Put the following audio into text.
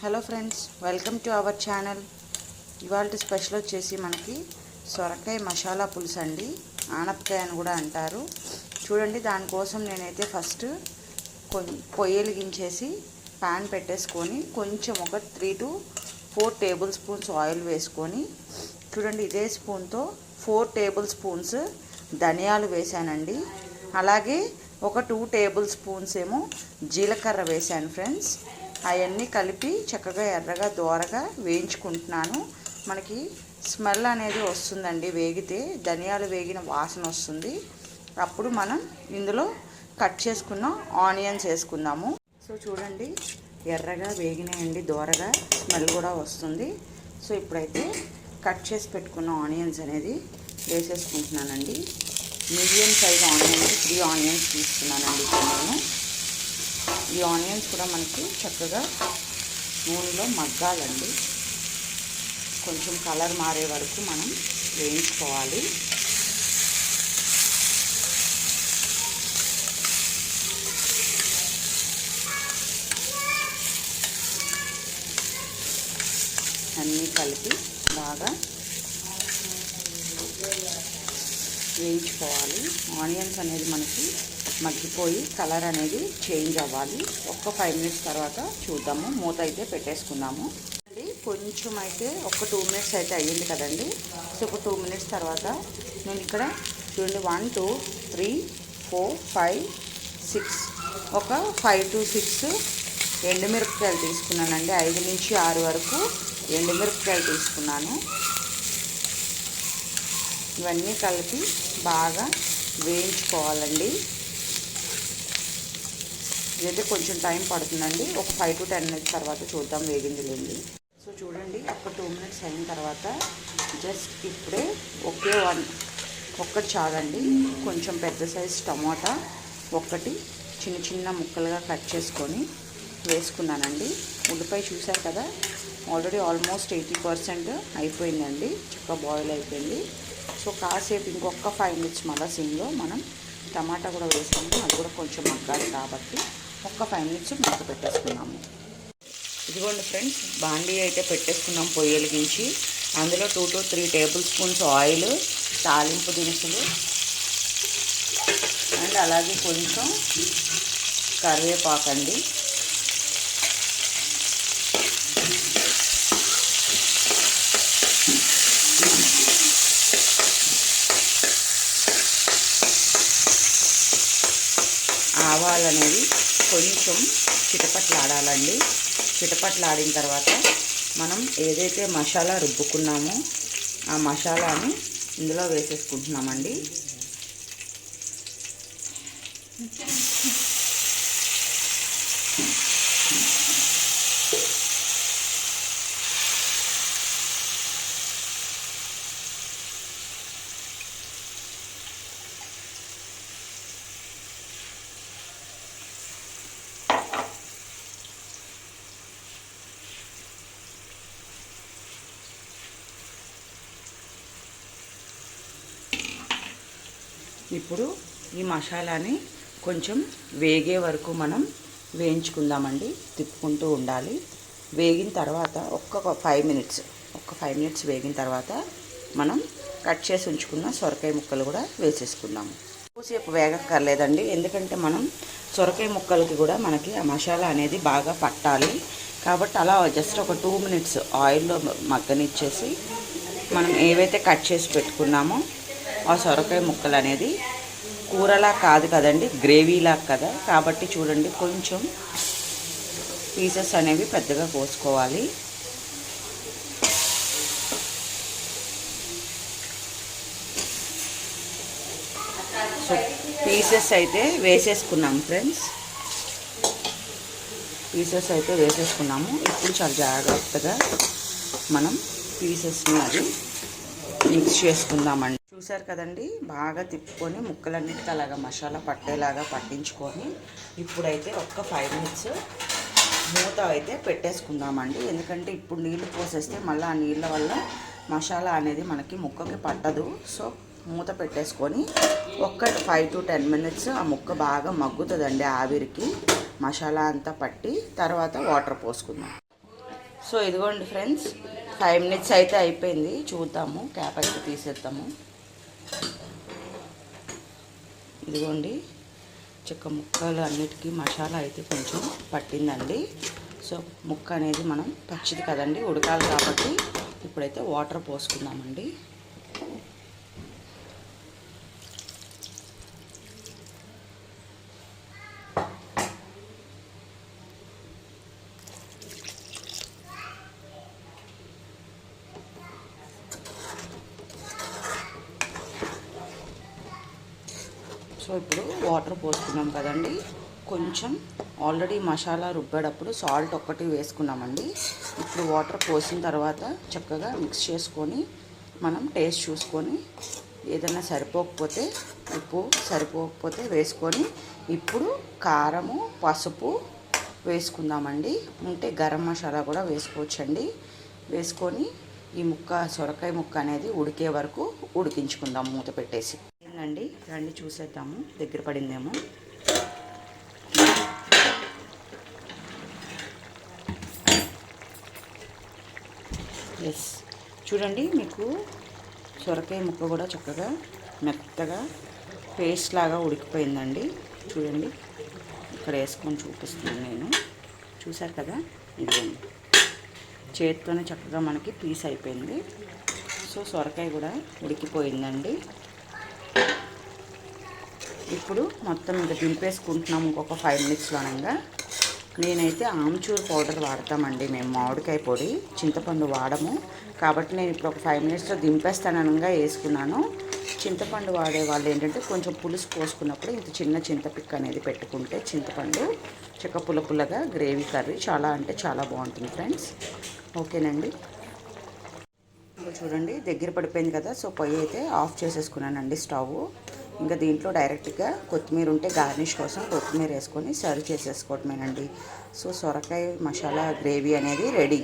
Hello friends, welcome to our channel. ఇవాళ special వచ్చేసి మనకి సొరకాయ మసాలా పులుసు అండి. ఆనపకాయ అని కూడా అంటారు. చూడండి, దానికోసం నేనైతే ఫస్ట్ పొయ్యి వెలిగించేసి ప్యాన్ పెట్టేసుకొని కొంచెం ఒక 3 to 4 టేబుల్ స్పూన్స్ ఆయిల్ వేసుకొని, చూడండి ఇదే స్పూన్తో 4 టేబుల్ స్పూన్స్ ధనియాలు వేసానండి. అలాగే ఒక 2 టేబుల్ స్పూన్స్ ఏమో జీలకర్ర వేసాను ఫ్రెండ్స్. అవన్నీ కలిపి చక్కగా ఎర్రగా దోరగా వేయించుకుంటున్నాను. మనకి స్మెల్ అనేది వస్తుందండి, వేగితే ధనియాలు వేగిన వాసన వస్తుంది. అప్పుడు మనం ఇందులో కట్ చేసుకున్న ఆనియన్స్ వేసుకుందాము. సో చూడండి, ఎర్రగా వేగినాయండి, దోరగా స్మెల్ కూడా వస్తుంది. సో ఇప్పుడైతే కట్ చేసి పెట్టుకున్న ఆనియన్స్ అనేది వేసేసుకుంటున్నానండి. మీడియం సైజ్ ఆనియన్స్ 3 ఆనియన్స్ తీసుకున్నానండి ఇప్పుడు నేను. ఈ ఆనియన్స్ కూడా మనకి చక్కగా నూనెలో మగ్గాలండి. కొంచెం కలర్ మారే వరకు మనం వేయించుకోవాలి. అన్నీ కలిపి బాగా వేయించుకోవాలి. ఆనియన్స్ అనేది మనకి మగ్గిపోయి కలర్ అనేది చేంజ్ అవ్వాలి. ఒక్క 5 మినిట్స్ తర్వాత చూద్దాము. మూత అయితే పెట్టేసుకుందాము. కొంచెం అయితే ఒక 2 మినిట్స్ అయితే అయ్యింది కదండి. సో ఒక 2 మినిట్స్ తర్వాత నేను ఇక్కడ చూడండి 1 2 3 4 5 6 ఒక 5 to 6 ఎండుమిరపకాయలు తీసుకున్నానండి. 5 నుంచి 6 వరకు ఎండుమిరపకాయలు తీసుకున్నాను. ఇవన్నీ కలిపి బాగా వేయించుకోవాలండి. ఇదైతే కొంచెం టైం పడుతుందండి. ఒక 5 to 10 మినిట్స్ తర్వాత చూద్దాం వేగింది లేండి. సో చూడండి, ఒక 2 మినిట్స్ అయిన తర్వాత జస్ట్ ఇప్పుడే ఒక్కటి చాలండి. కొంచెం పెద్ద సైజ్ టమాటా ఒకటి చిన్న చిన్న ముక్కలుగా కట్ చేసుకొని వేసుకున్నానండి. ఉల్లిపాయ చూసారు కదా, ఆల్రెడీ ఆల్మోస్ట్ 80% అయిపోయిందండి, చక్కగా బాయిల్ అయిపోయింది. సో కాసేపు ఇంకొక 5 మినిట్స్ మళ్ళీ సిమ్లో మనం టమాటా కూడా వేసాము. అది కూడా కొంచెం మగ్గాలి కాబట్టి ఒక్క 5 మినిట్స్ మూత పెట్టేసుకున్నాము. ఇదిగోండి ఫ్రెండ్స్, బాండీ అయితే పెట్టేసుకున్నాం పొయ్యి వెలిగించి. అందులో 2 to 3 టేబుల్ స్పూన్స్ ఆయిల్, తాలింపు దినుసులు అండ్ అలాగే కొంచెం కరివేపాకండి. ఆవాలు అనేవి కొంచెం చిటపట్లాడాలండి. చిటపట్లాడిన తర్వాత మనం ఏదైతే మసాలా రుబ్బుకున్నామో ఆ మసాలాని ఇందులో వేసేసుకుంటున్నామండి. ఇప్పుడు ఈ మసాలాని కొంచెం వేగే వరకు మనం వేయించుకుందామండి. తిప్పుకుంటూ ఉండాలి. వేగిన తర్వాత ఒక్క 5 మినిట్స్ వేగిన తర్వాత మనం కట్ చేసి ఉంచుకున్న సొరకాయ ముక్కలు కూడా వేసేసుకుందాము. ఎక్కువసేపు వేగక్కర్లేదండి, ఎందుకంటే మనం సొరకాయ ముక్కలకి కూడా మనకి ఆ మసాలా అనేది బాగా పట్టాలి. కాబట్టి అలా జస్ట్ ఒక 2 మినిట్స్ ఆయిల్లో మగ్గనిచ్చేసి మనం ఏవైతే కట్ చేసి పెట్టుకున్నామో ఆ సొరకాయ ముక్కలు అనేది కూరలా కాదు కదండి, గ్రేవీలా కదా. కాబట్టి చూడండి, కొంచెం పీసెస్ అనేవి పెద్దగా కోసుకోవాలి. సో పీసెస్ అయితే వేసేసుకున్నాము ఫ్రెండ్స్. ఇప్పుడు చాలా జాగ్రత్తగా మనం పీసెస్ని అది మిక్స్ చేసుకుందామండి. చూసారు కదండి, బాగా తిప్పుకొని ముక్కలన్నిటికీ అలాగా మసాలా పట్టేలాగా పట్టించుకొని ఇప్పుడైతే ఒక్క 5 మినిట్స్ మూత అయితే పెట్టేసుకుందామండి. ఎందుకంటే ఇప్పుడు నీళ్లు పోసేస్తే మళ్ళీ ఆ నీళ్ళ వల్ల మసాలా అనేది మనకి ముక్కకి పట్టదు. సో మూత పెట్టేసుకొని ఒక్క 5 to 10 మినిట్స్ ఆ ముక్క బాగా మగ్గుతుందండి. ఆవిరికి మసాలా అంతా పట్టి తర్వాత వాటర్ పోసుకుందాం. సో ఇదిగోండి ఫ్రెండ్స్, 5 మినిట్స్ అయితే అయిపోయింది. చూద్దాము, క్యాప్ అయితే తీసేద్దాము. ఇదిగోండి, చెక్క ముక్కలు అన్నిటికీ మసాలా అయితే కొంచెం పట్టిందండి. సో ముక్క అనేది మనం పచ్చిది కదండి, ఉడకాలి కాబట్టి ఇప్పుడైతే వాటర్ పోసుకుందామండి. సో ఇప్పుడు వాటర్ పోసుకున్నాం కదండి, కొంచెం ఆల్రెడీ మసాలా రుబ్బేటప్పుడు సాల్ట్ ఒక్కటి వేసుకున్నామండి. ఇప్పుడు వాటర్ పోసిన తర్వాత చక్కగా మిక్స్ చేసుకొని మనం టేస్ట్ చూసుకొని ఏదైనా సరిపోకపోతే ఉప్పు సరిపోకపోతే వేసుకొని ఇప్పుడు కారము పసుపు వేసుకుందామండి. ఉంటే గరం మసాలా కూడా వేసుకోవచ్చండి. వేసుకొని ఈ సొరకాయ ముక్క అనేది ఉడికే వరకు ఉడికించుకుందాం మూత పెట్టేసి. ఏంటండి, రండి చూసేద్దాము, దగ్గర పడిందేమో. ఎస్, చూడండి, మీకు సొరకాయ ముక్క కూడా చక్కగా మెత్తగా పేస్ట్ లాగా ఉడికిపోయిందండి. చూడండి, ఇక్కడ వేసుకొని చూపిస్తున్నాను నేను. చూసారు కదా, ఇదిగోండి, చేతితోనే చక్కగా మనకి పీస్ అయిపోయింది. సో సొరకాయ కూడా ఉడికిపోయిందండి. ఇప్పుడు మొత్తం ఇంకా దింపేసుకుంటున్నాము ఇంకొక 5 మినిట్స్లోనంగా. నేనైతే ఆమ్చూర్ పౌడర్ వాడతామండి మేము, మామిడికాయ పొడి, చింతపండు వాడము కాబట్టి నేను ఇప్పుడు ఒక 5 మినిట్స్లో దింపేస్తాననగా వేసుకున్నాను. చింతపండు వాడే వాళ్ళు ఏంటంటే కొంచెం పులుసు పోసుకున్నప్పుడు ఇంత చిన్న చింతపిక్క అనేది పెట్టుకుంటే చింతపండు చక్క పుల్లగా గ్రేవీ కర్రీ చాలా అంటే చాలా బాగుంటుంది ఫ్రెండ్స్. ఓకేనండి, చూడండి దగ్గర పడిపోయింది కదా. సో పొయ్యి అయితే ఆఫ్ చేసేసుకున్నానండి స్టవ్. ఇంకా దీంట్లో డైరెక్ట్గా కొత్తిమీర ఉంటే గార్నిష్ కోసం కొత్తిమీర వేసుకొని సర్వ్ చేసేసుకోవటమేనండి. సో సొరకాయ మసాలా గ్రేవీ అనేది రెడీ.